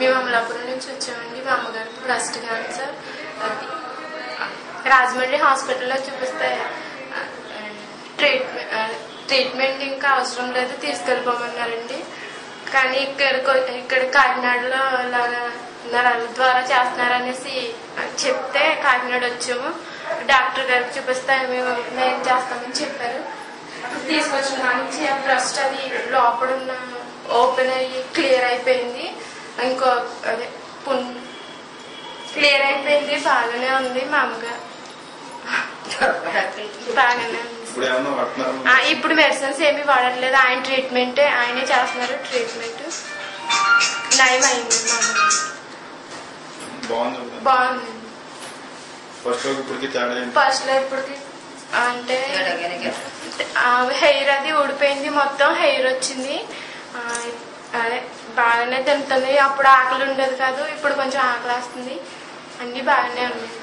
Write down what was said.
మేము అమలాపురం నుంచి వచ్చామండి. మా అమ్మగారికి బ్రెస్ట్ క్యాన్సర్. రాజమండ్రి హాస్పిటల్లో చూపిస్తే ట్రీట్మెంట్ ఇంకా అవసరం లేదు, తీసుకెళ్ళిపోమన్నారండి. కానీ ఇక్కడ కాకినాడలో ఇలాగా నరాల ద్వారా చేస్తున్నారనేసి చెప్తే కాకినాడ వచ్చాము. డాక్టర్ గారికి చూపిస్తే మేము చేస్తామని చెప్పారు. తీసుకొచ్చిన నుంచి ఆ బ్రెస్ట్ అది లోపల ఉన్న ఓపెన్ అయ్యి క్లియర్ అయిపోయింది. ఇంకో అదే క్లియర్ అయిపోయింది. బాగానే ఉంది. మా అమ్మగారు బాగానే ఉంది. ఇప్పుడు మెడిసిన్స్ ఏమి వాడట్లేదు. ఆయన ట్రీట్మెంటే ఆయనే చేస్తున్నారు. ట్రీట్మెంట్ నయం అయింది. మా అమ్మగారు బాగుంది. ఫస్ట్ లో ఇప్పటికి అంటే హెయిర్ అది ఊడిపోయింది, మొత్తం హెయిర్ వచ్చింది. అదే బాగానే తింటుంది. అప్పుడు ఆకలి ఉండేది కాదు, ఇప్పుడు కొంచెం ఆకలి వస్తుంది. అన్ని బాగానే ఉన్నాయి.